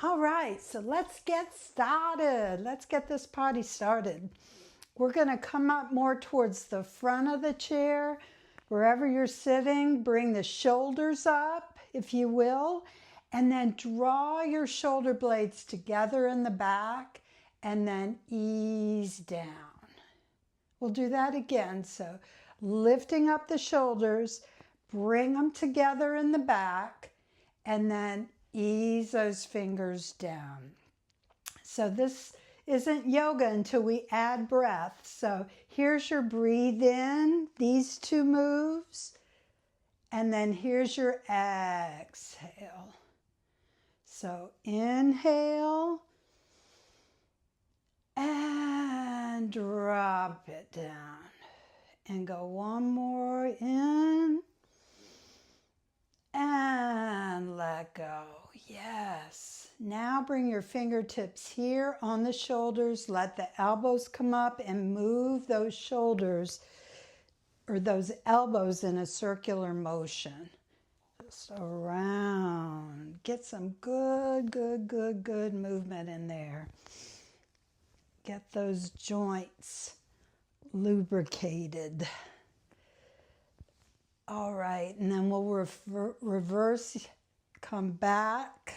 All right, so let's get started. Let's get this party started. We're going to come up more towards the front of the chair. Wherever you're sitting, bring the shoulders up, if you will, and then draw your shoulder blades together in the back and then ease down. We'll do that again. So lifting up the shoulders, bring them together in the back, and then ease those fingers down. So this isn't yoga until we add breath. So here's your breathe in, these two moves, and then here's your exhale. So inhale and drop it down. And go one more in and let go. Yes. Now bring your fingertips here on the shoulders. Let the elbows come up and move those shoulders or those elbows in a circular motion. Just around. Get some good movement in there. Get those joints lubricated. All right, and then we'll reverse, come back.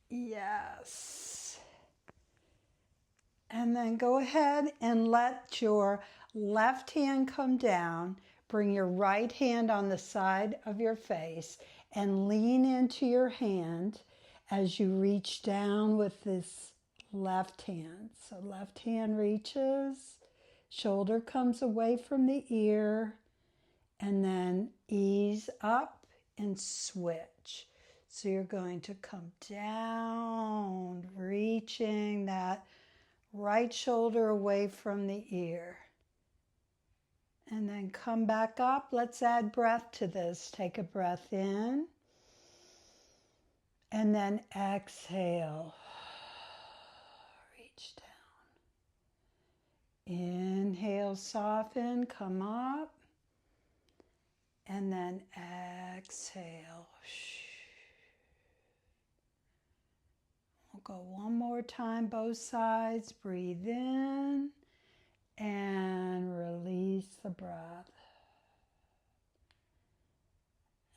Yes. And then go ahead and let your left hand come down. Bring your right hand on the side of your face and lean into your hand as you reach down with this left hand. So left hand reaches, shoulder comes away from the ear, and then ease up and switch. So you're going to come down, reaching that right shoulder away from the ear. And then come back up. Let's add breath to this. Take a breath in. And then exhale. Reach down. Inhale, soften, come up. And then exhale. We'll go one more time, both sides. Breathe in and release the breath.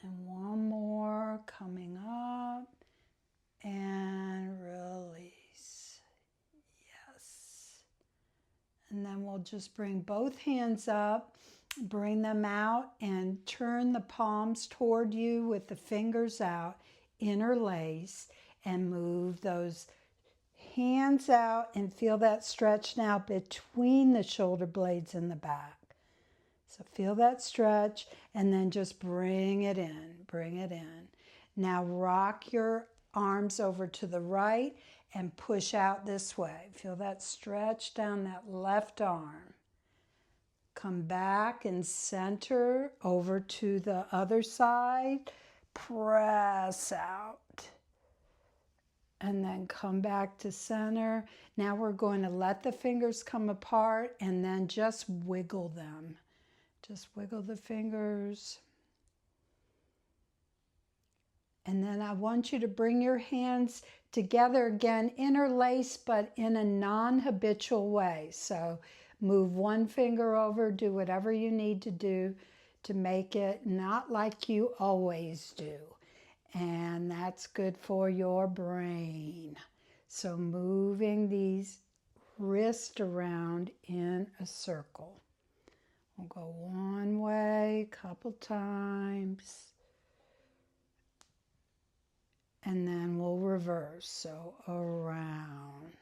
And one more, coming up and release. Yes. And then we'll just bring both hands up, bring them out, and turn the palms toward you with the fingers out, interlace, and move those hands out and feel that stretch now between the shoulder blades in the back. So feel that stretch and then just bring it in, bring it in. Now rock your arms over to the right and push out this way. Feel that stretch down that left arm. Come back and center over to the other side. Press out. And then come back to center. Now we're going to let the fingers come apart and then just wiggle them. Just wiggle the fingers. And then I want you to bring your hands together again, interlace, but in a non-habitual way. So move one finger over, do whatever you need to do to make it not like you always do. And that's good for your brain. So moving these wrists around in a circle. We'll go one way, a couple times. And then we'll reverse, so around.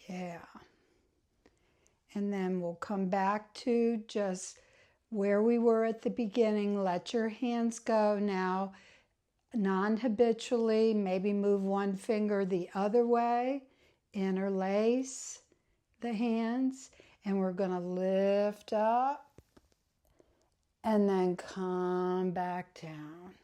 Yeah. And then we'll come back to just where we were at the beginning. Let your hands go now. Non-habitually, maybe move one finger the other way. Interlace the hands. And we're going to lift up and then come back down.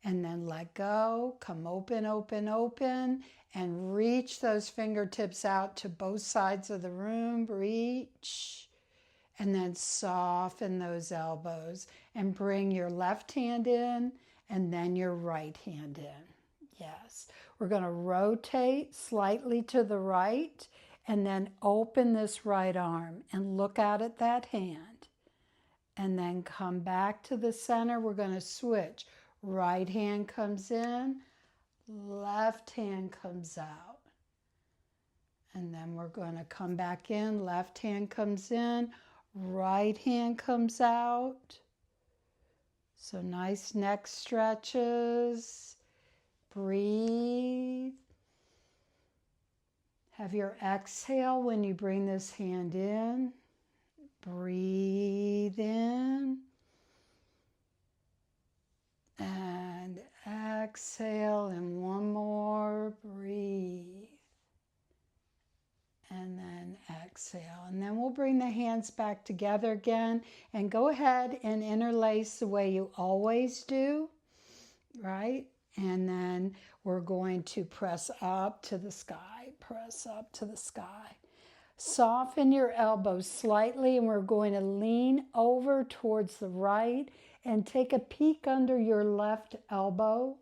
and then let go. Come open, open, open, and reach those fingertips out to both sides of the room. Reach, and then soften those elbows and bring your left hand in and then your right hand in. Yes, we're going to rotate slightly to the right and then open this right arm and look out at that hand. And then come back to the center. We're going to switch. Right hand comes in, left hand comes out. And then we're going to come back in, left hand comes in, right hand comes out. So nice neck stretches. Breathe. Have your exhale when you bring this hand in. Breathe in. And exhale, and one more. Breathe. And then exhale. And then we'll bring the hands back together again and go ahead and interlace the way you always do, right? And then we're going to press up to the sky, press up to the sky. Soften your elbows slightly, and we're going to lean over towards the right and take a peek under your left elbow.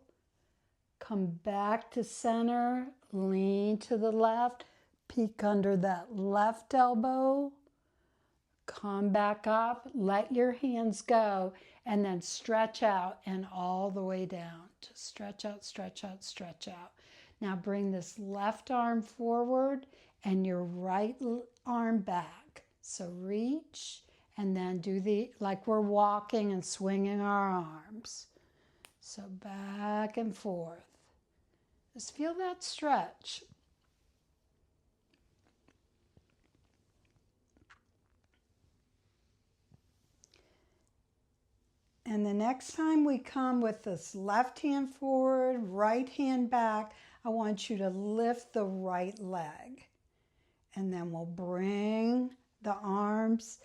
Come back to center, lean to the left, peek under that left elbow. Come back up, let your hands go, and then stretch out and all the way down. Just stretch out, stretch out, stretch out. Now bring this left arm forward and your right arm back. So reach and then do like we're walking and swinging our arms. So back and forth. Just feel that stretch. And the next time we come with this left hand forward, right hand back, I want you to lift the right leg. And then we'll bring the arms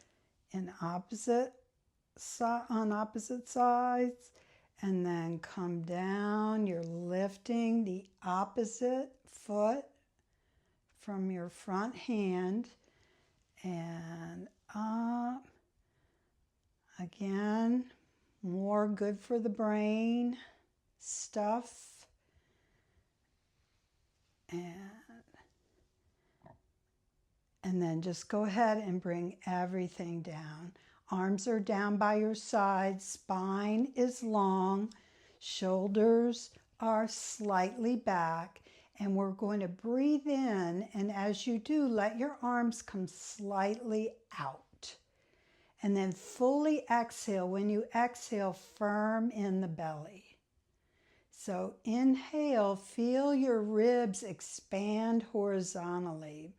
on opposite sides. And then come down. You're lifting the opposite foot from your front hand. And up. Again. More good for the brain stuff. And then just go ahead and bring everything down. Arms are down by your sides. Spine is long. Shoulders are slightly back. And we're going to breathe in. And as you do, let your arms come slightly out. And then fully exhale. When you exhale, firm in the belly. So inhale, feel your ribs expand horizontally.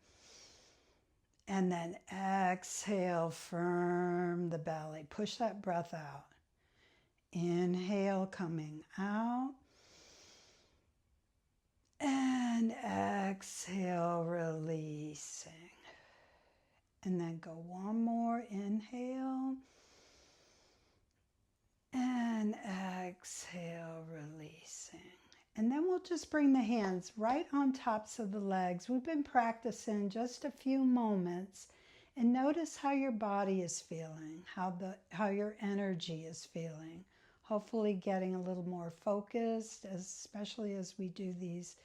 And then exhale, firm the belly. Push that breath out. Inhale, coming out. And exhale, releasing. And then go one more, inhale, and exhale, releasing. And then we'll just bring the hands right on tops of the legs. We've been practicing just a few moments, and notice how your body is feeling, how your energy is feeling. Hopefully getting a little more focused, especially as we do these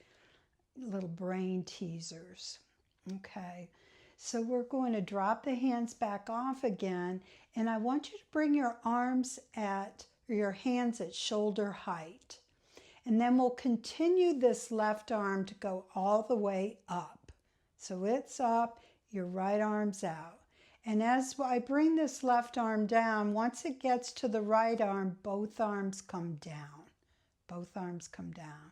little brain teasers. Okay. So we're going to drop the hands back off again, and I want you to bring your hands at shoulder height. And then we'll continue this left arm to go all the way up. So it's up, your right arm's out. And as I bring this left arm down, once it gets to the right arm, both arms come down. Both arms come down.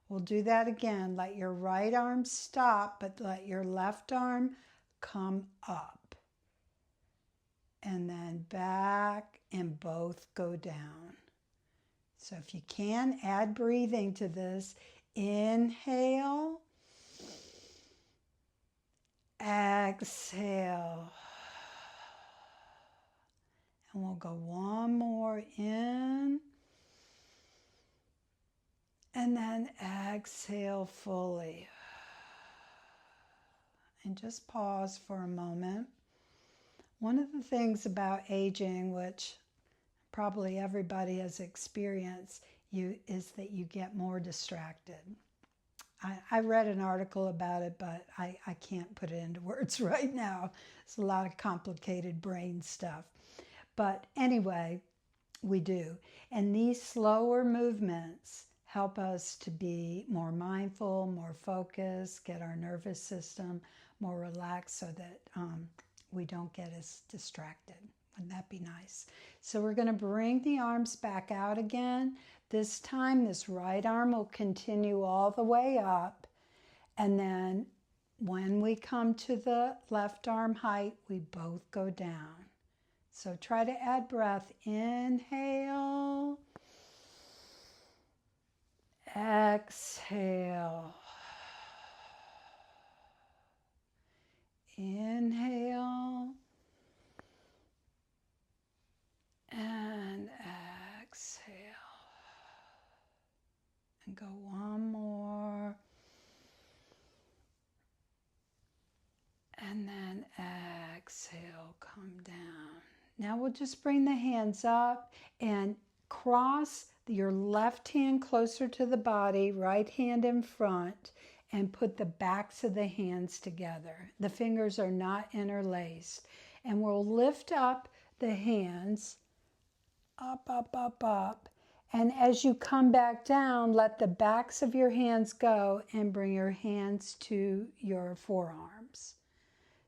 We'll do that again. Let your right arm stop, but let your left arm come up. And then back, and both go down. So if you can, add breathing to this. Inhale. Exhale. And we'll go one more in. And then exhale fully. And just pause for a moment. One of the things about aging, which probably everybody has experienced, is that you get more distracted. I read an article about it, but I can't put it into words right now. It's a lot of complicated brain stuff. But anyway, we do. And these slower movements help us to be more mindful, more focused, get our nervous system more relaxed so that we don't get as distracted. Wouldn't that be nice? So we're going to bring the arms back out again. This time, this right arm will continue all the way up. And then when we come to the left arm height, we both go down. So try to add breath. Inhale. Exhale. Inhale. And exhale. And go one more. And then exhale, come down. Now we'll just bring the hands up and cross your left hand closer to the body, right hand in front, and put the backs of the hands together. The fingers are not interlaced. And we'll lift up the hands, up, up, up, up. And as you come back down, let the backs of your hands go and bring your hands to your forearms.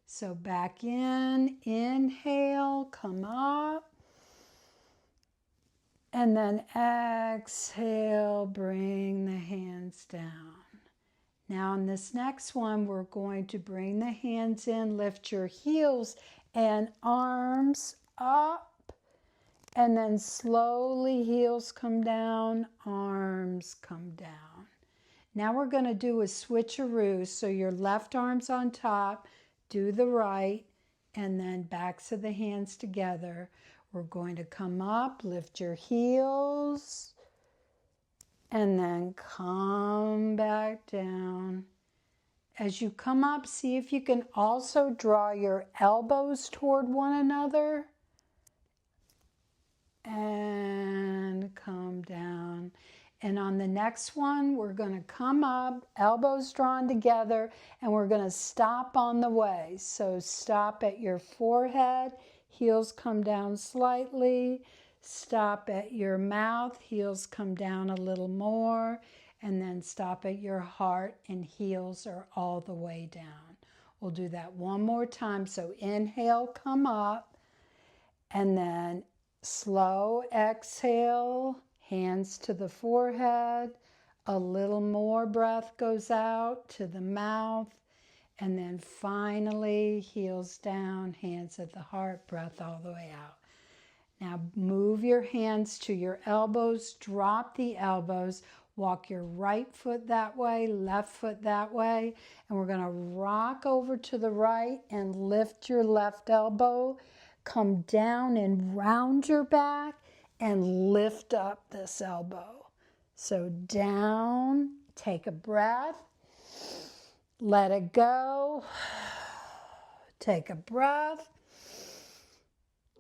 So back in, inhale, come up. And then exhale, bring the hands down. Now in this next one, we're going to bring the hands in, lift your heels and arms up. And then slowly heels come down, arms come down. Now we're going to do a switcheroo. So your left arm's on top, do the right, and then backs of the hands together. We're going to come up, lift your heels, and then come back down. As you come up, see if you can also draw your elbows toward one another. And come down. And on the next one, we're going to come up, elbows drawn together, and we're going to stop on the way. So stop at your forehead, heels come down slightly. Stop at your mouth, heels come down a little more. And then stop at your heart, and heels are all the way down. We'll do that one more time. So inhale, come up, and then slow exhale, hands to the forehead. A little more breath goes out to the mouth. And then finally, heels down, hands at the heart, breath all the way out. Now move your hands to your elbows, drop the elbows, walk your right foot that way, left foot that way. And we're going to rock over to the right and lift your left elbow. Come down and round your back and lift up this elbow. So down, take a breath, let it go, take a breath,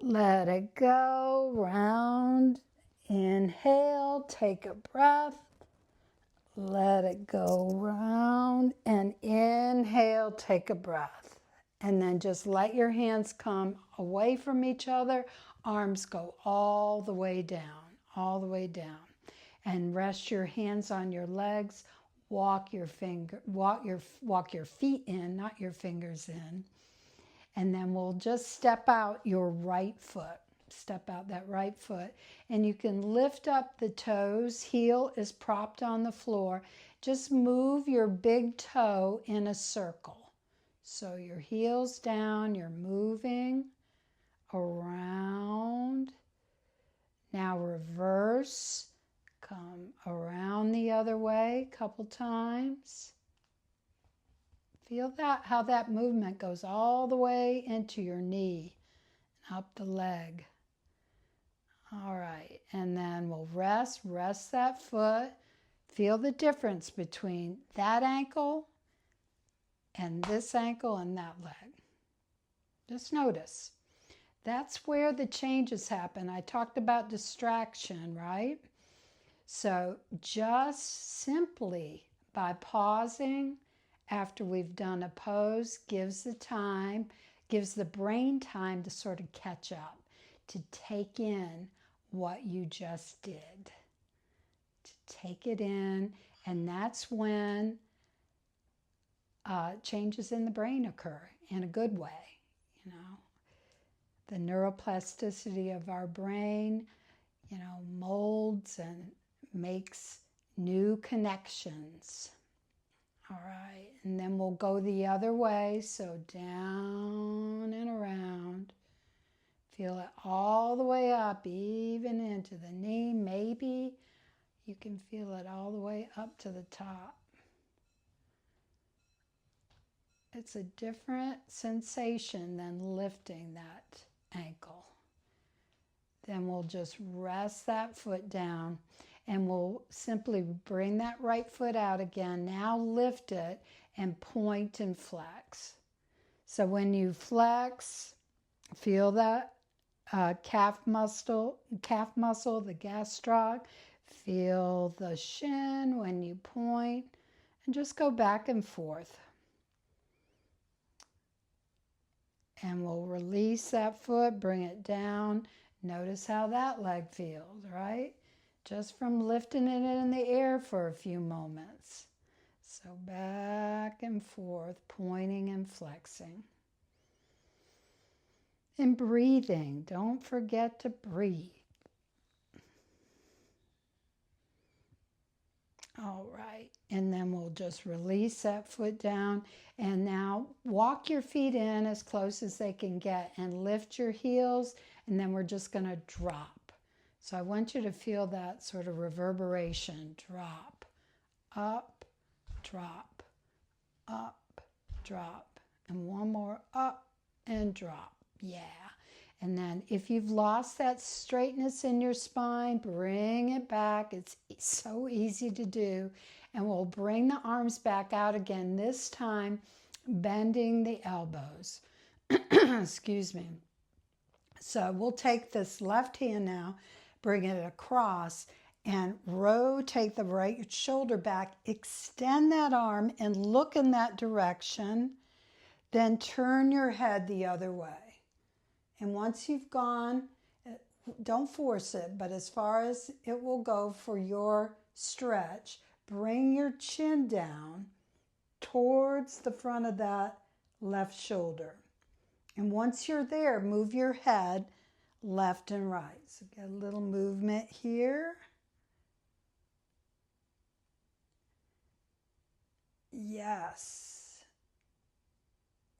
let it go, round, inhale, take a breath, let it go round, and inhale, take a breath. And then just let your hands come away from each other. Arms go all the way down, all the way down. And rest your hands on your legs. Walk your feet in, not your fingers in. And then we'll just step out your right foot. Step out that right foot. And you can lift up the toes. Heel is propped on the floor. Just move your big toe in a circle. So your heel's down, you're moving around. Now reverse, come around the other way a couple times. Feel that, how that movement goes all the way into your knee, up the leg. All right, and then we'll rest that foot. Feel the difference between that ankle and this ankle and that leg. Just notice. That's where the changes happen. I talked about distraction, right? So just simply by pausing after we've done a pose gives the brain time to sort of catch up, to take in what you just did, to take it in, and that's when changes in the brain occur in a good way, you know. The neuroplasticity of our brain, you know, molds and makes new connections. All right, and then we'll go the other way, so down and around. Feel it all the way up, even into the knee. Maybe you can feel it all the way up to the top. It's a different sensation than lifting that ankle. Then we'll just rest that foot down and we'll simply bring that right foot out again. Now lift it and point and flex. So when you flex, feel that calf muscle, the gastroc. Feel the shin when you point, and just go back and forth. And we'll release that foot, bring it down. Notice how that leg feels, right? Just from lifting it in the air for a few moments. So back and forth, pointing and flexing. And breathing. Don't forget to breathe. All right, and then we'll just release that foot down, and now walk your feet in as close as they can get and lift your heels, and then we're just going to drop. So I want you to feel that sort of reverberation. Drop, up, drop, up, drop, and one more, up and drop. Yeah. And then if you've lost that straightness in your spine, bring it back. It's so easy to do. And we'll bring the arms back out again, this time bending the elbows. Excuse me. So we'll take this left hand now, bring it across, and rotate the right shoulder back. Extend that arm and look in that direction. Then turn your head the other way. And once you've gone, don't force it, but as far as it will go for your stretch, bring your chin down towards the front of that left shoulder. And once you're there, move your head left and right. So get a little movement here. Yes.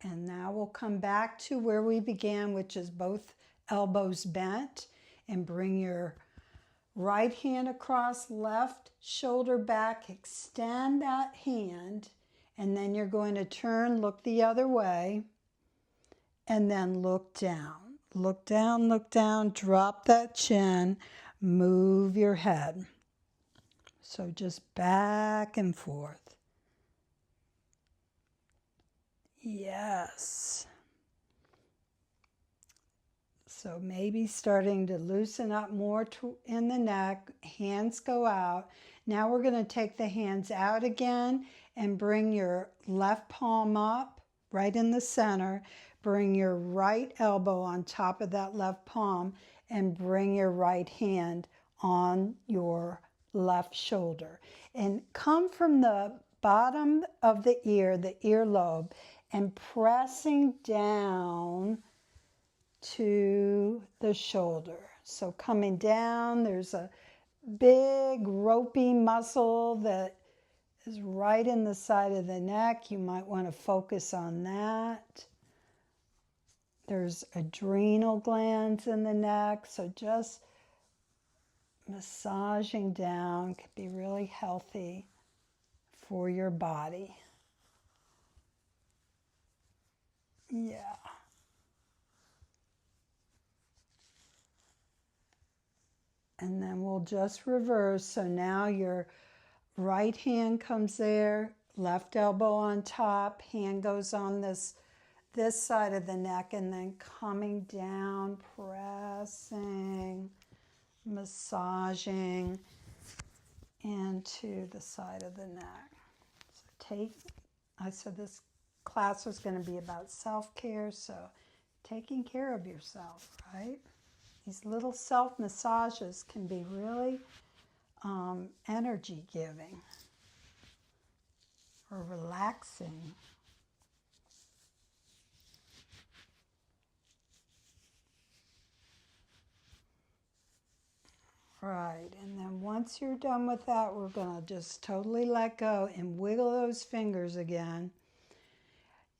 And now we'll come back to where we began, which is both elbows bent, and bring your right hand across, left shoulder back, extend that hand, and then you're going to turn, look the other way, and then look down. Look down, look down, drop that chin, move your head. So just back and forth. Yes. So maybe starting to loosen up more in the neck, hands go out. Now we're going to take the hands out again and bring your left palm up right in the center. Bring your right elbow on top of that left palm and bring your right hand on your left shoulder. And come from the bottom of the earlobe, and pressing down to the shoulder. So coming down, there's a big ropey muscle that is right in the side of the neck. You might want to focus on that. There's adrenal glands in the neck, so just massaging down can be really healthy for your body. Yeah. And then we'll just reverse. So now your Right hand comes there, left elbow on top, hand goes on this side of the neck, and then coming down, pressing, massaging into the side of the neck. So I said this class was going to be about self-care, so taking care of yourself, right? These little self massages can be really energy giving or relaxing. Right, and then once you're done with that, we're going to just totally let go and wiggle those fingers again.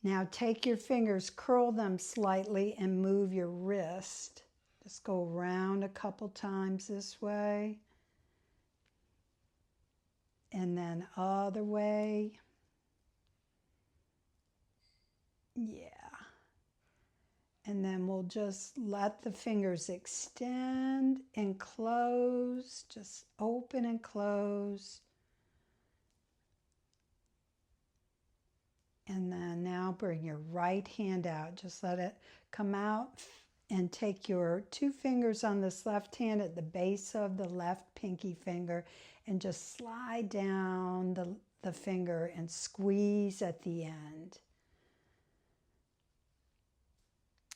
Now take your fingers, curl them slightly, and move your wrist. Just go around a couple times this way. And then other way. Yeah. And then we'll just let the fingers extend and close, just open and close. And then now bring your right hand out. Just let it come out and take your 2 fingers on this left hand at the base of the left pinky finger and just slide down the finger and squeeze at the end.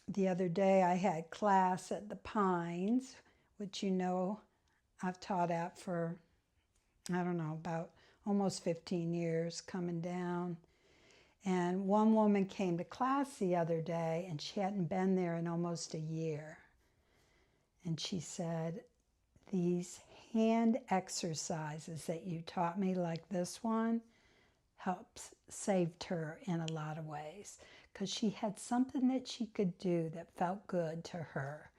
The other day I had class at the Pines, which you know I've taught at for, I don't know, about almost 15 years coming down. And one woman came to class the other day and she hadn't been there in almost a year. And she said, these hand exercises that you taught me, like this one, saved her in a lot of ways. Because she had something that she could do that felt good to her.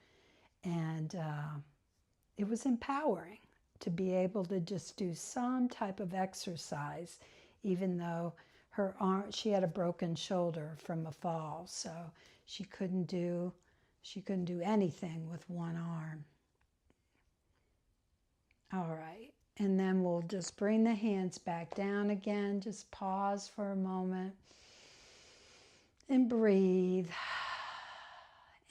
And it was empowering to be able to just do some type of exercise, even though her arm, she had a broken shoulder from a fall, so she couldn't do anything with one arm. All right, and then we'll just bring the hands back down again. Just pause for a moment and breathe.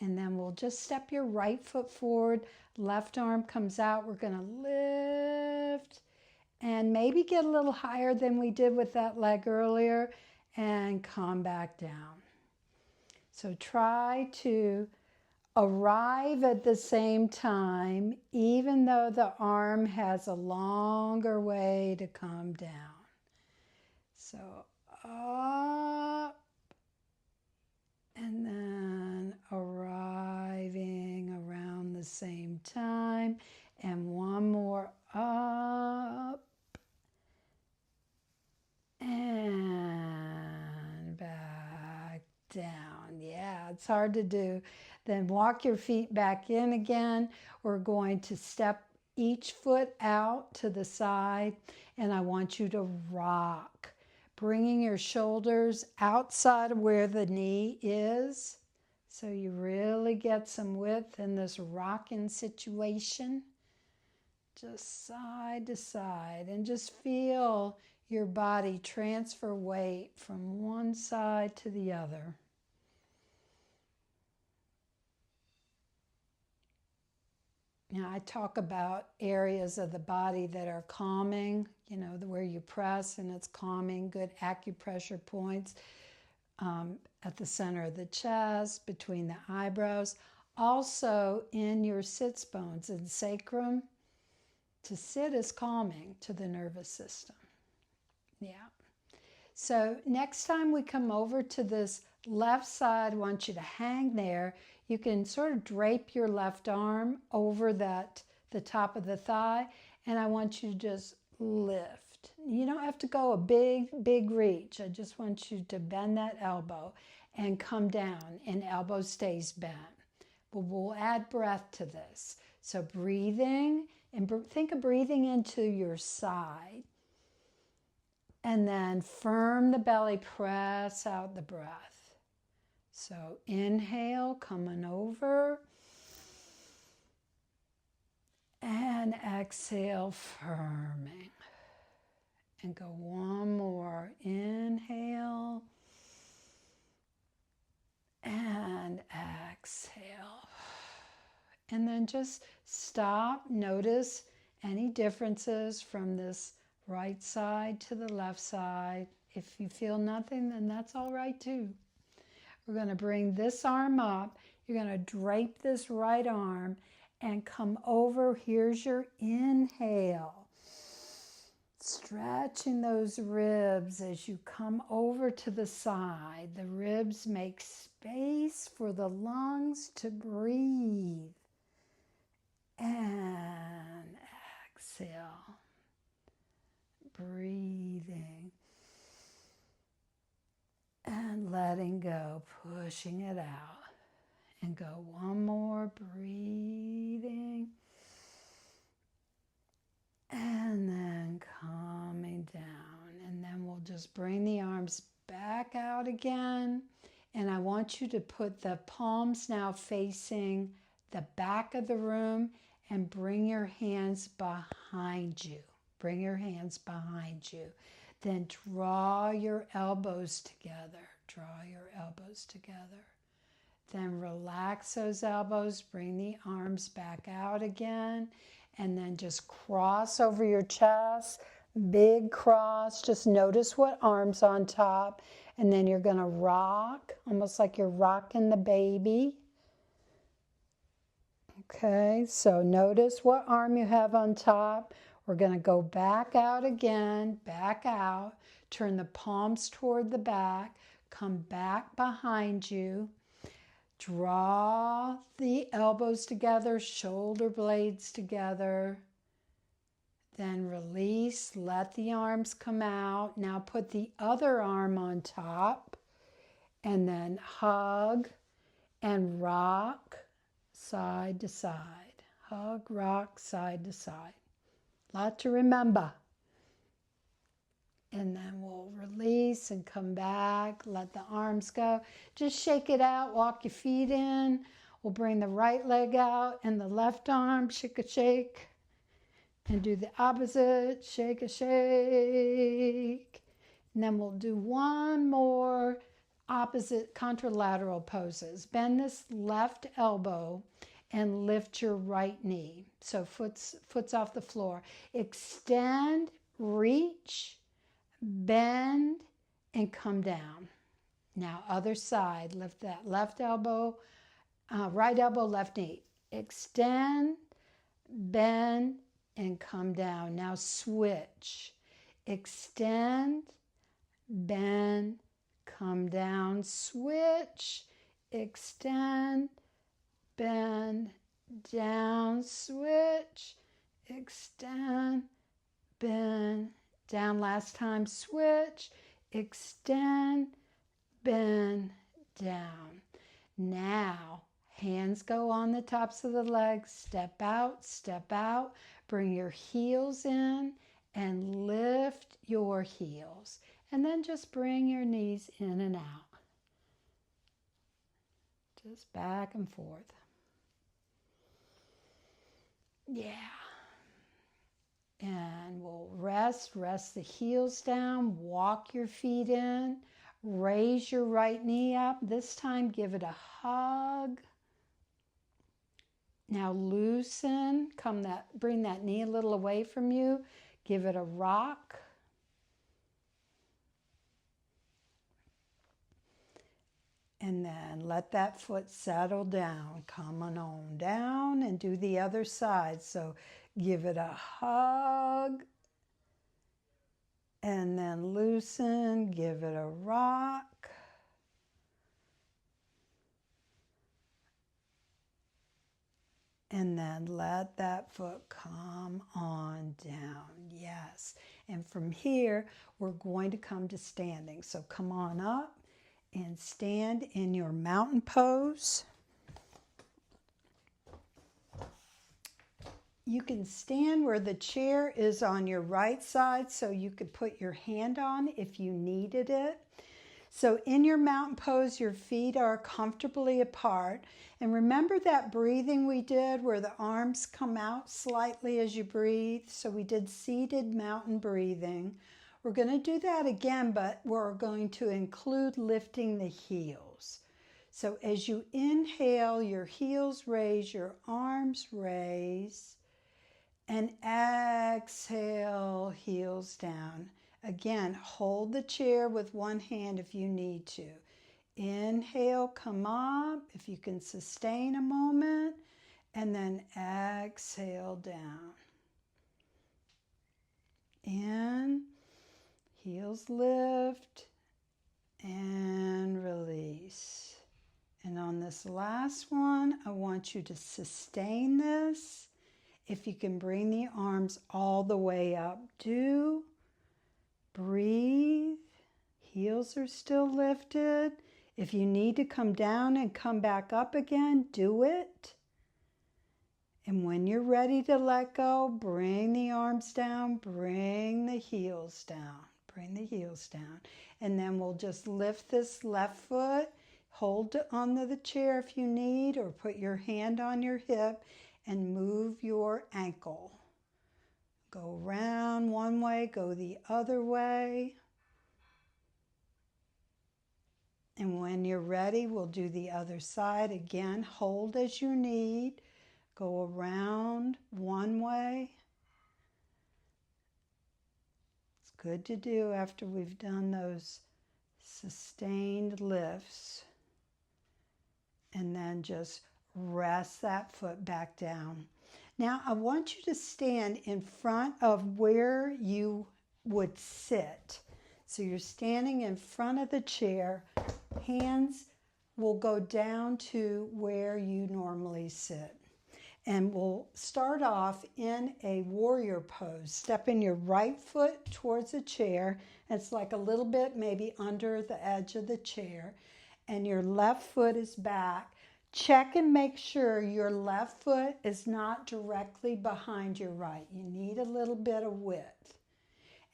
And then we'll just step your right foot forward, left arm comes out. We're going to lift and maybe get a little higher than we did with that leg earlier and come back down. So try to arrive at the same time, even though the arm has a longer way to come down. So up and then arriving around the same time, and one more up and back down. Yeah, it's hard to do. Then walk your feet back in again. We're going to step each foot out to the side, and I want you to rock, bringing your shoulders outside of where the knee is, so you really get some width in this rocking situation. Just side to side, and just feel your body transfer weight from one side to the other. Now, I talk about areas of the body that are calming, you know, where you press and it's calming, good acupressure points at the center of the chest, between the eyebrows, also in your sits bones and sacrum. To sit is calming to the nervous system. Yeah. So next time we come over to this left side, I want you to hang there. You can sort of drape your left arm over the top of the thigh, and I want you to just lift. You don't have to go a big reach. I just want you to bend that elbow and come down, and elbow stays bent. But we'll add breath to this. So breathing, and think of breathing into your side. And then firm the belly, press out the breath. So inhale, coming over. And exhale, firming. And go one more. Inhale. And exhale. And then just stop. Notice any differences from this right side to the left side. If you feel nothing, then that's all right too. We're going to bring this arm up. You're going to drape this right arm and come over. Here's your inhale. Stretching those ribs as you come over to the side. The ribs make space for the lungs to breathe. And exhale. Breathing. And letting go, pushing it out. And go one more, breathing. And then coming down. And then we'll just bring the arms back out again. And I want you to put the palms now facing the back of the room and bring your hands behind you. Bring your hands behind you. Then draw your elbows together. Draw your elbows together. Then relax those elbows. Bring the arms back out again. And then just cross over your chest. Big cross. Just notice what arm's on top. And then you're going to rock, almost like you're rocking the baby. Okay, so notice what arm you have on top. We're going to go back out again, back out. Turn the palms toward the back. Come back behind you. Draw the elbows together, shoulder blades together. Then release, let the arms come out. Now put the other arm on top. And then hug and rock side to side. Hug, rock, side to side. Lot to remember. And then we'll release and come back. Let the arms go. Just shake it out. Walk your feet in. We'll bring the right leg out and the left arm. Shake a shake. And do the opposite. Shake a shake. And then we'll do one more opposite contralateral poses. Bend this left elbow and lift your right knee. So foot's off the floor. Extend, reach, bend, and come down. Now other side, lift that left elbow, right elbow, left knee. Extend, bend, and come down. Now switch. Extend, bend, come down. Switch, extend, bend, down. Switch, extend, bend, down. Last time, switch, extend, bend, down. Now, hands go on the tops of the legs. Step out, bring your heels in and lift your heels. And then just bring your knees in and out. Just back and forth. Yeah. And we'll rest the heels down, walk your feet in, raise your right knee up. This time give it a hug. Now loosen, bring that knee a little away from you, give it a rock. And then let that foot settle down. Come on down and do the other side. So give it a hug. And then loosen, give it a rock. And then let that foot come on down. Yes. And from here, we're going to come to standing. So come on up and stand in your mountain pose. You can stand where the chair is on your right side, so you could put your hand on if you needed it. So in your mountain pose, your feet are comfortably apart. And remember that breathing we did where the arms come out slightly as you breathe? So we did seated mountain breathing. We're going to do that again, but we're going to include lifting the heels. So as you inhale, your heels raise, your arms raise, and exhale, heels down. Again, hold the chair with one hand if you need to. Inhale, come up, if you can sustain a moment, and then exhale down. In, heels lift, and release. And on this last one, I want you to sustain this. If you can bring the arms all the way up, do. Breathe. Heels are still lifted. If you need to come down and come back up again, do it. And when you're ready to let go, bring the arms down, bring the heels down, bring the heels down. And then we'll just lift this left foot, hold it onto the chair if you need, or put your hand on your hip and move your ankle. Go around one way, go the other way. And when you're ready, we'll do the other side. Again, hold as you need. Go around one way. It's good to do after we've done those sustained lifts. And then just rest that foot back down. Now, I want you to stand in front of where you would sit. So you're standing in front of the chair. Hands will go down to where you normally sit. And we'll start off in a warrior pose. Stepping your right foot towards the chair. It's like a little bit maybe under the edge of the chair. And your left foot is back. Check and make sure your left foot is not directly behind your right. You need a little bit of width.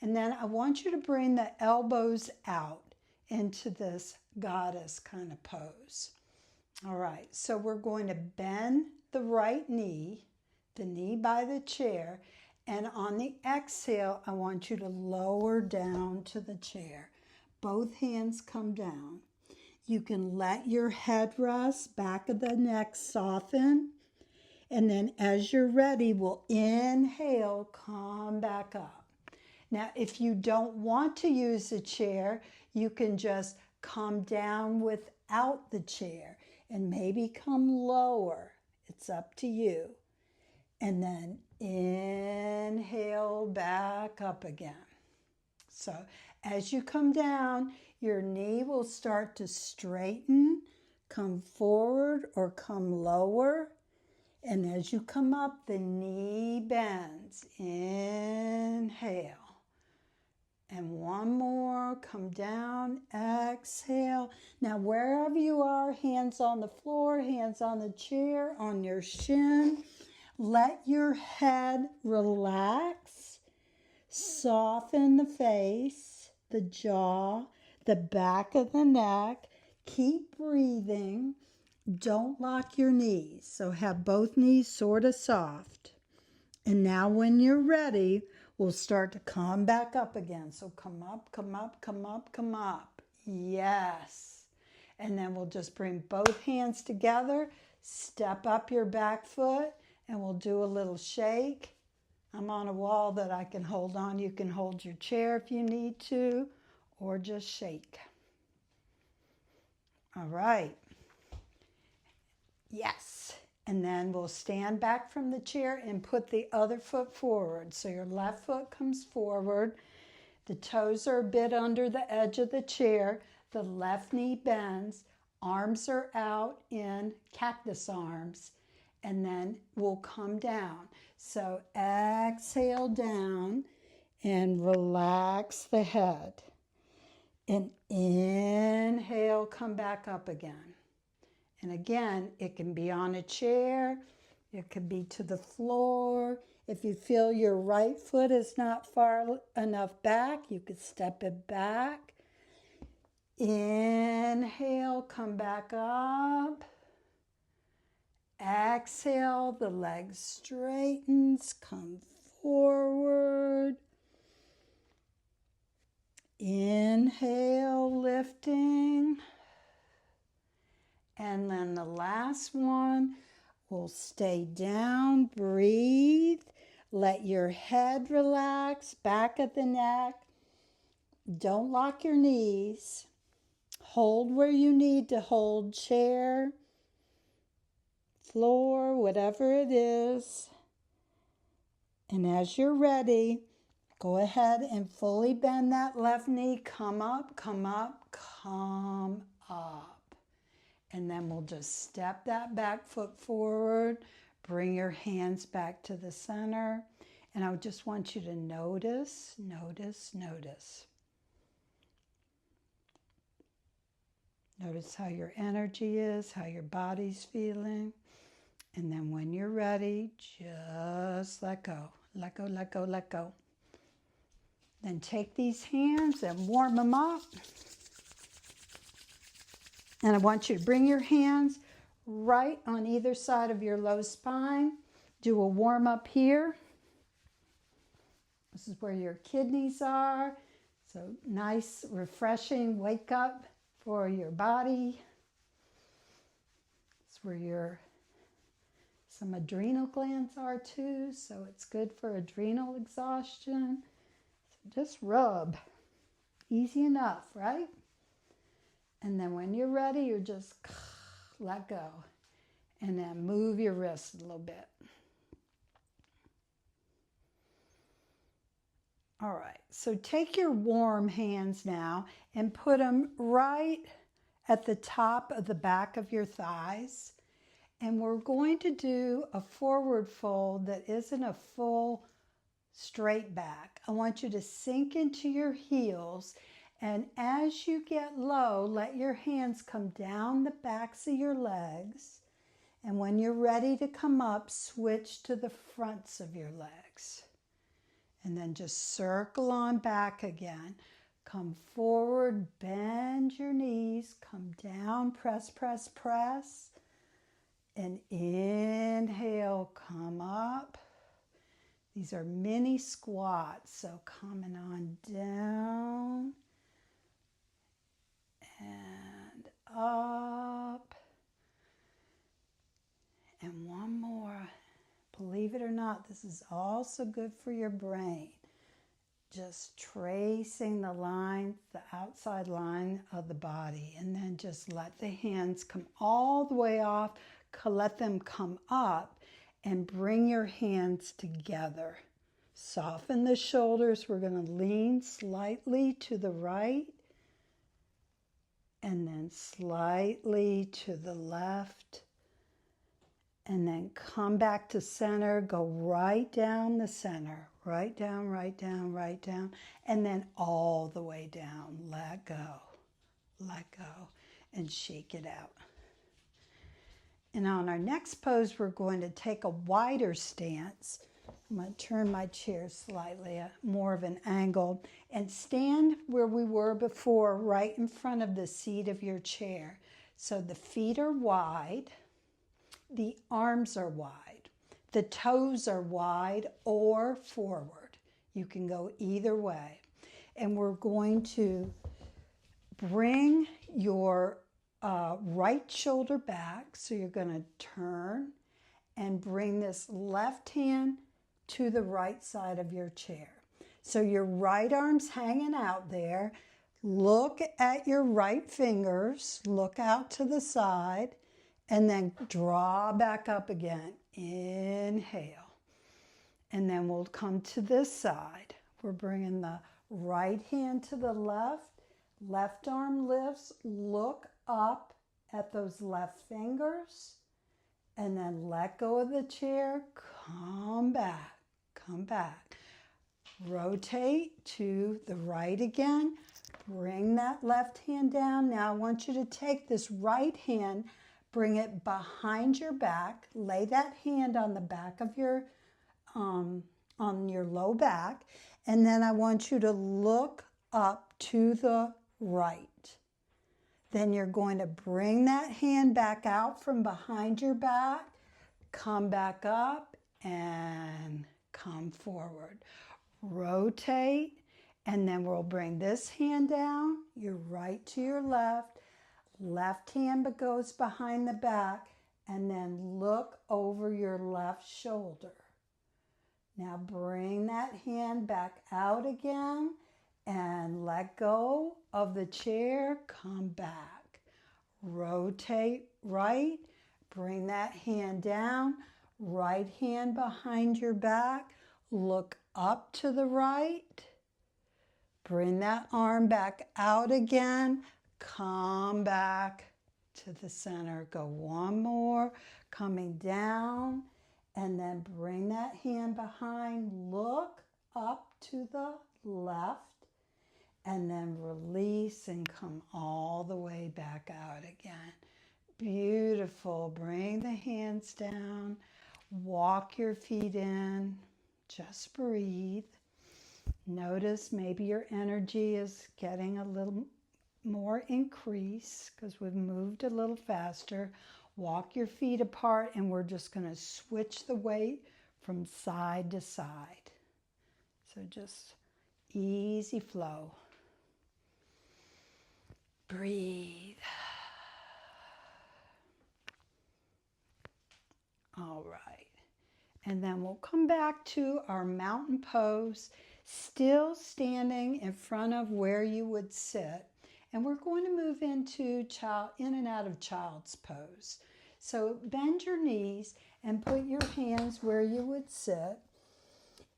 And then I want you to bring the elbows out into this goddess kind of pose. All right, so we're going to bend the right knee, the knee by the chair, and on the exhale, I want you to lower down to the chair. Both hands come down. You can let your head rest, back of the neck soften, and then as you're ready, we'll inhale, come back up. Now, if you don't want to use the chair, you can just come down without the chair and maybe come lower. It's up to you. And then inhale back up again. So as you come down, your knee will start to straighten, come forward or come lower. And as you come up, the knee bends. Inhale. And one more, come down, exhale. Now wherever you are, hands on the floor, hands on the chair, on your shin. Let your head relax. Soften the face, the jaw, the back of the neck. Keep breathing. Don't lock your knees. So have both knees sort of soft. And now when you're ready, we'll start to come back up again. So come up, come up, come up, come up. Yes. And then we'll just bring both hands together, step up your back foot, and we'll do a little shake. I'm on a wall that I can hold on. You can hold your chair if you need to, or just shake. All right. Yes. And then we'll stand back from the chair and put the other foot forward. So your left foot comes forward. The toes are a bit under the edge of the chair. The left knee bends. Arms are out in cactus arms. And then we'll come down. So exhale down and relax the head. And inhale, come back up again. And again, it can be on a chair, it could be to the floor. If you feel your right foot is not far enough back, you could step it back. Inhale, come back up. Exhale, the leg straightens, come forward. Inhale, lifting. And then the last one will stay down, breathe. Let your head relax, back of the neck. Don't lock your knees. Hold where you need to hold, chair, floor, whatever it is. And as you're ready, go ahead and fully bend that left knee. Come up, come up, come up. And then we'll just step that back foot forward. Bring your hands back to the center. And I just want you to notice, notice, notice. Notice how your energy is, how your body's feeling. And then when you're ready, just let go. Let go, let go, let go. Then take these hands and warm them up. And I want you to bring your hands right on either side of your low spine. Do a warm up here. This is where your kidneys are. So nice, refreshing wake up for your body. It's where some adrenal glands are too, so it's good for adrenal exhaustion. So just rub. Easy enough, right? And then when you're ready, you're just let go. And then move your wrists a little bit. All right, so take your warm hands now and put them right at the top of the back of your thighs. And we're going to do a forward fold that isn't a full straight back. I want you to sink into your heels, and as you get low, let your hands come down the backs of your legs. And when you're ready to come up, switch to the fronts of your legs. And then just circle on back again. Come forward, bend your knees, come down, press, press, press. And inhale, come up. These are mini squats, so coming on down and up. And one more. Believe it or not, this is also good for your brain. Just tracing the line, the outside line of the body, and then just let the hands come all the way off. Let them come up and bring your hands together. Soften the shoulders. We're going to lean slightly to the right and then slightly to the left. And then come back to center, go right down the center, right down, right down, right down, and then all the way down. Let go, and shake it out. And on our next pose, we're going to take a wider stance. I'm going to turn my chair slightly, more of an angle, and stand where we were before, right in front of the seat of your chair. So the feet are wide. The arms are wide. The toes are wide or forward. You can go either way. And we're going to bring your right shoulder back. So you're going to turn and bring this left hand to the right side of your chair. So your right arm's hanging out there. Look at your right fingers. Look out to the side. And then draw back up again. Inhale. And then we'll come to this side. We're bringing the right hand to the left. Left arm lifts. Look up at those left fingers. And then let go of the chair. Come back. Come back. Rotate to the right again. Bring that left hand down. Now I want you to take this right hand, bring it behind your back. Lay that hand on the back of your, on your low back. And then I want you to look up to the right. Then you're going to bring that hand back out from behind your back. Come back up and come forward. Rotate And then we'll bring this hand down, your right to your left. Left hand goes behind the back, and then look over your left shoulder. Now bring that hand back out again and let go of the chair. Come back. Rotate right. Bring that hand down. Right hand behind your back. Look up to the right. Bring that arm back out again. Come back to the center. Go one more. Coming down. And then bring that hand behind. Look up to the left. And then release and come all the way back out again. Beautiful. Bring the hands down. Walk your feet in. Just breathe. Notice maybe your energy is getting a little more increase because we've moved a little faster. Walk your feet apart and we're just going to switch the weight from side to side. So just easy flow. Breathe. All right. And then we'll come back to our mountain pose, still standing in front of where you would sit. And we're going to move into in and out of child's pose. So bend your knees and put your hands where you would sit.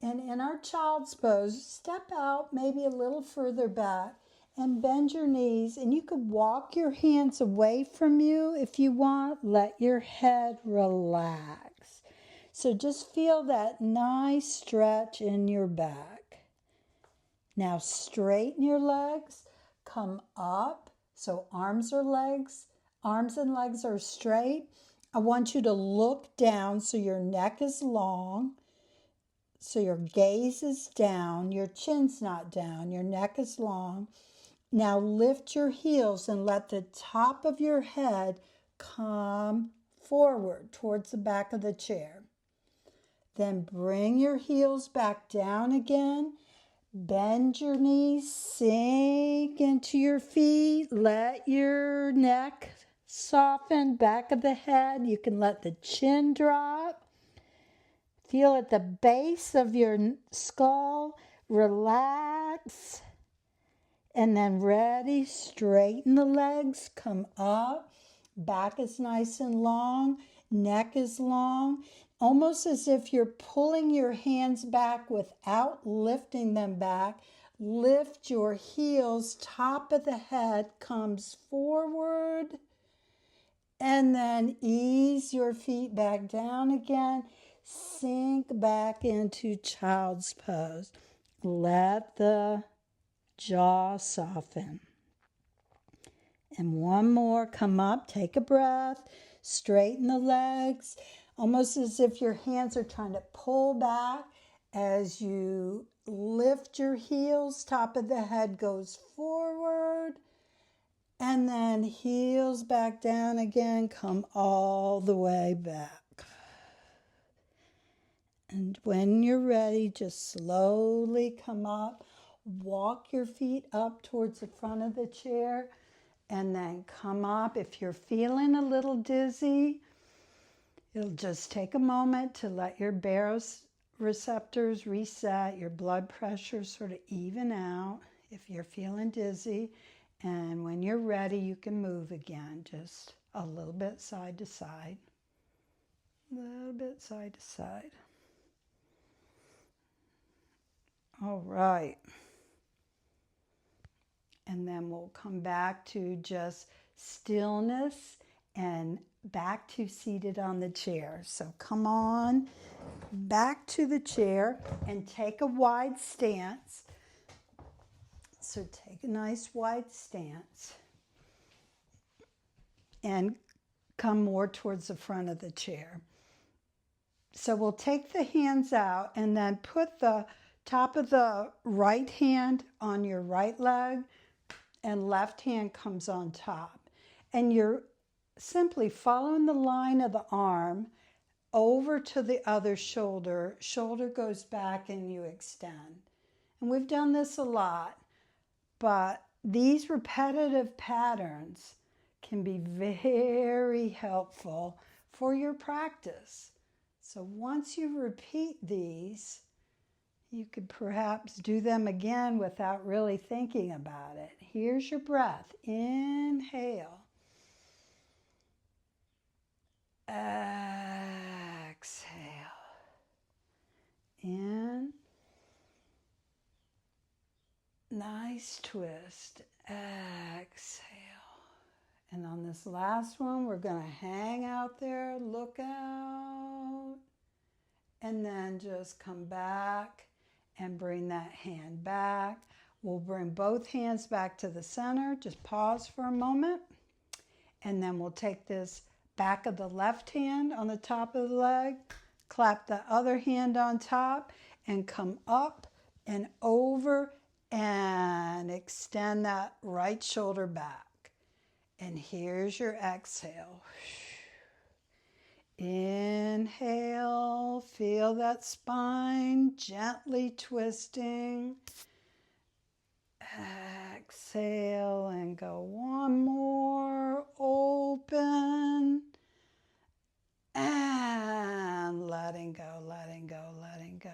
And in our child's pose, step out maybe a little further back and bend your knees. And you could walk your hands away from you if you want. Let your head relax. So just feel that nice stretch in your back. Now straighten your legs. Come up, so arms and legs are straight. I want you to look down so your neck is long, so your gaze is down, your chin's not down, your neck is long. Now lift your heels and let the top of your head come forward towards the back of the chair. Then bring your heels back down again. Bend your knees, sink into your feet, let your neck soften, back of the head. You can let the chin drop. Feel at the base of your skull, relax. And then ready, straighten the legs, come up. Back is nice and long, neck is long. Almost as if you're pulling your hands back without lifting them back. Lift your heels, top of the head comes forward. And then ease your feet back down again. Sink back into child's pose. Let the jaw soften. And one more, come up, take a breath, straighten the legs. Almost as if your hands are trying to pull back as you lift your heels, top of the head goes forward, and then heels back down again, come all the way back. And when you're ready, just slowly come up, walk your feet up towards the front of the chair, and then come up. If you're feeling a little dizzy, it'll just take a moment to let your baroreceptors reset, your blood pressure sort of even out if you're feeling dizzy. And when you're ready, you can move again, just a little bit side to side. A little bit side to side. All right. And then we'll come back to just stillness and back to seated on the chair. So come on back to the chair and take a wide stance. So take a nice wide stance and come more towards the front of the chair. So we'll take the hands out and then put the top of the right hand on your right leg and left hand comes on top. And you're simply following the line of the arm over to the other shoulder. Shoulder goes back and you extend. And we've done this a lot, but these repetitive patterns can be very helpful for your practice. So once you repeat these, you could perhaps do them again without really thinking about it. Here's your breath. Inhale. Exhale. In. Nice twist. Exhale. And on this last one, we're going to hang out there, look out, and then just come back and bring that hand back. We'll bring both hands back to the center. Just pause for a moment. And then we'll take this back of the left hand on the top of the leg, clap the other hand on top, and come up and over and extend that right shoulder back. And here's your exhale. Inhale, feel that spine gently twisting. Exhale and go one more, open. And letting go, letting go, letting go.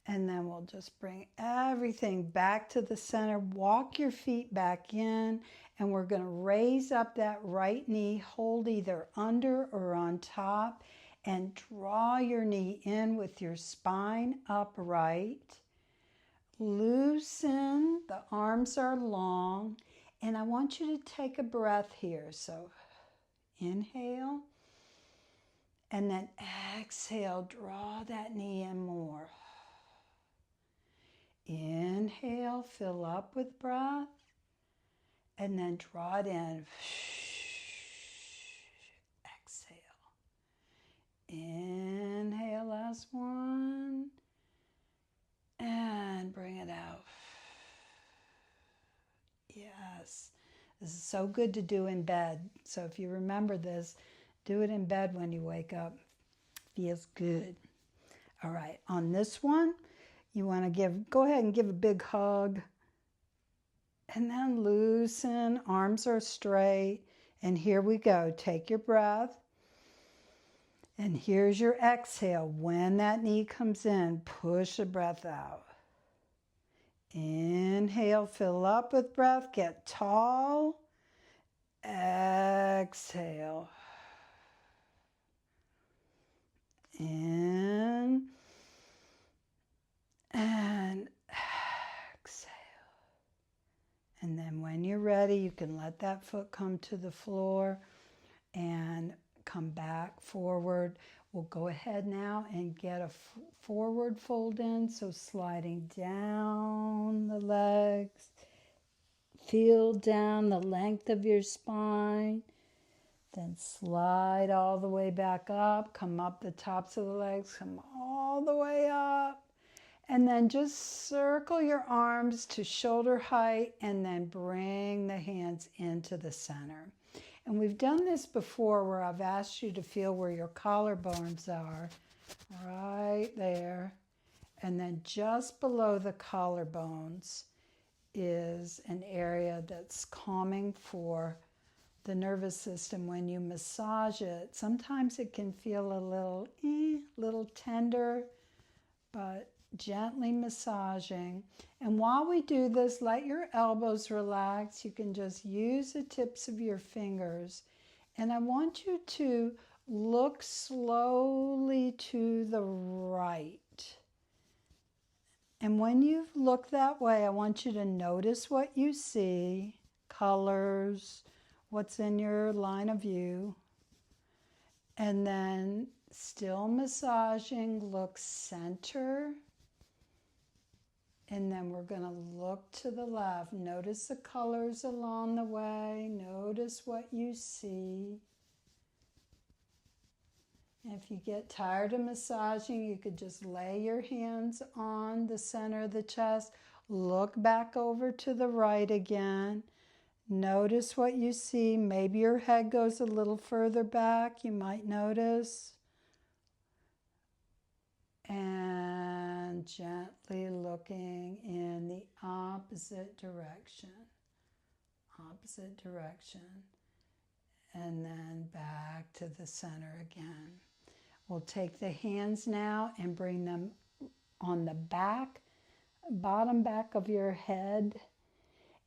And then we'll just bring everything back to the center. Walk your feet back in. And we're going to raise up that right knee. Hold either under or on top. And draw your knee in with your spine upright. Loosen. The arms are long. And I want you to take a breath here. So inhale. And then exhale. Draw that knee in more. Inhale, fill up with breath, and then draw it in. Exhale. Inhale, last one, and bring it out. Yes, this is so good to do in bed. So if you remember this, do it in bed when you wake up. Feels good. All right, on this one, you want to go ahead and give a big hug. And then loosen, arms are straight. And here we go. Take your breath. And here's your exhale. When that knee comes in, push the breath out. Inhale, fill up with breath, get tall. Exhale. In. And exhale. And then when you're ready, you can let that foot come to the floor and come back forward. We'll go ahead now and get a forward fold in. So sliding down the legs. Feel down the length of your spine. Then slide all the way back up. Come up the tops of the legs. Come all the way up. And then just circle your arms to shoulder height and then bring the hands into the center. And we've done this before where I've asked you to feel where your collarbones are, right there. And then just below the collarbones is an area that's calming for the nervous system. When you massage it, sometimes it can feel a little tender, but gently massaging. And while we do this, let your elbows relax. You can just use the tips of your fingers. And I want you to look slowly to the right. And when you've looked that way, I want you to notice what you see, colors, what's in your line of view. And then still massaging, look center. And then we're going to look to the left. Notice the colors along the way. Notice what you see. And if you get tired of massaging, you could just lay your hands on the center of the chest. Look back over to the right again. Notice what you see. Maybe your head goes a little further back. You might notice. And and gently looking in the opposite direction. Opposite direction. And then back to the center again. We'll take the hands now and bring them on the back, bottom back of your head.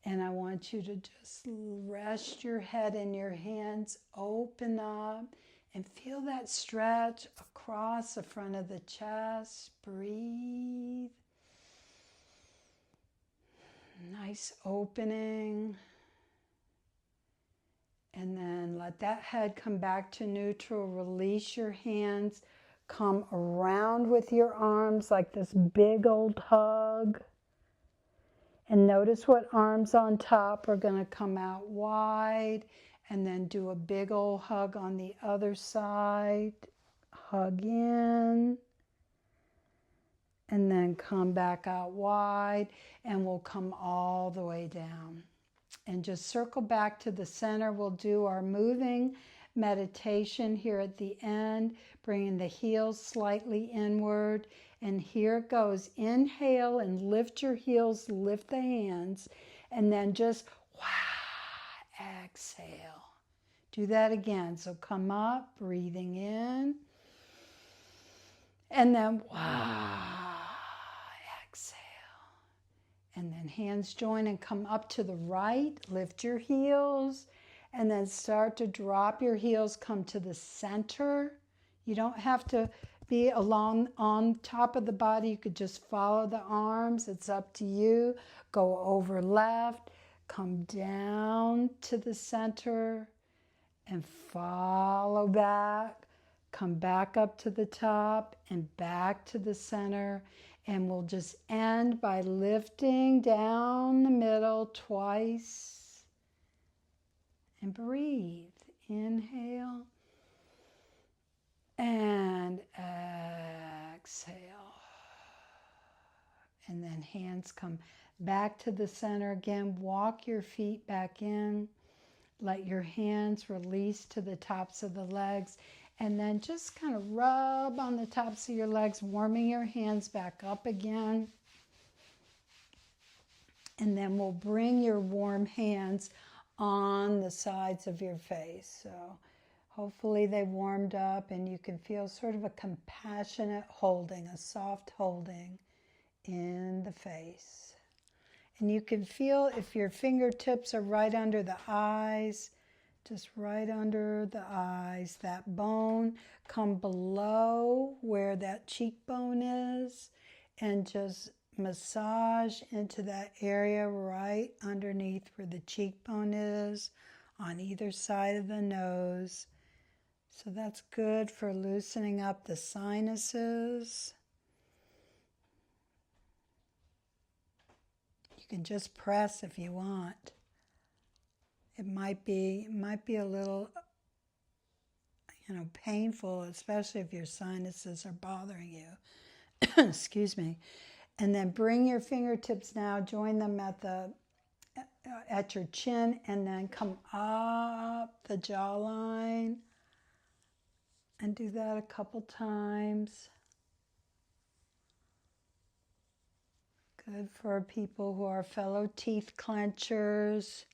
And I want you to just rest your head in your hands, open up, and feel that stretch across the front of the chest. Breathe. Nice opening. And then let that head come back to neutral. Release your hands. Come around with your arms like this big old hug. And notice what arms on top are going to come out wide. And then do a big old hug on the other side. Hug in. And then come back out wide. And we'll come all the way down. And just circle back to the center. We'll do our moving meditation here at the end, bringing the heels slightly inward. And here it goes. Inhale and lift your heels, lift the hands, and then just exhale. Do that again. So come up, breathing in, and then exhale. And then hands join and come up to the right. Lift your heels and then start to drop your heels. Come to the center. You don't have to be along on top of the body. You could just follow the arms. It's up to you. Go over left. Come down to the center and follow back. Come back up to the top and back to the center. And we'll just end by lifting down the middle twice. And breathe. Inhale. And exhale. And then hands come back to the center again. Walk your feet back in. Let your hands release to the tops of the legs. And then just kind of rub on the tops of your legs, warming your hands back up again. And then we'll bring your warm hands on the sides of your face. So hopefully they warmed up and you can feel sort of a compassionate holding, a soft holding in the face. And you can feel if your fingertips are right under the eyes, just right under the eyes, that bone, come below where that cheekbone is and just massage into that area right underneath where the cheekbone is on either side of the nose. So that's good for loosening up the sinuses. You can just press if you want. It might be a little, painful, especially if your sinuses are bothering you. Excuse me. And then bring your fingertips now, join them at your chin, and then come up the jawline. And do that a couple times. Good for people who are fellow teeth clenchers.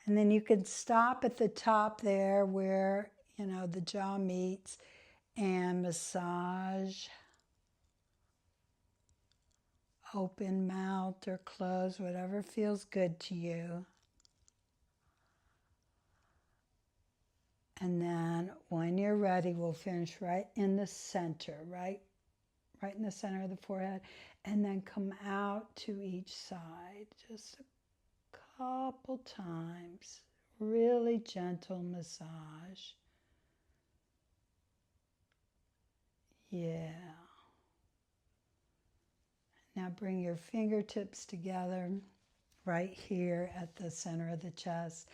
And then you can stop at the top there where, the jaw meets and massage. Open mouth or close, whatever feels good to you. And then when you're ready, we'll finish right in the center, right in the center of the forehead. And then come out to each side, just a couple times. Really gentle massage. Yeah. Now bring your fingertips together right here at the center of the chest.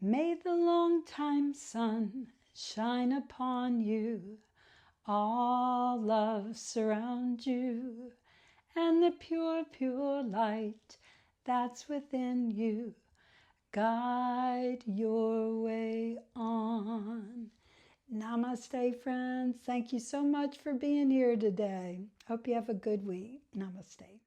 May the long-time sun shine upon you. All love surround you. And the pure, pure light that's within you guide your way on. Namaste, friends. Thank you so much for being here today. Hope you have a good week. Namaste.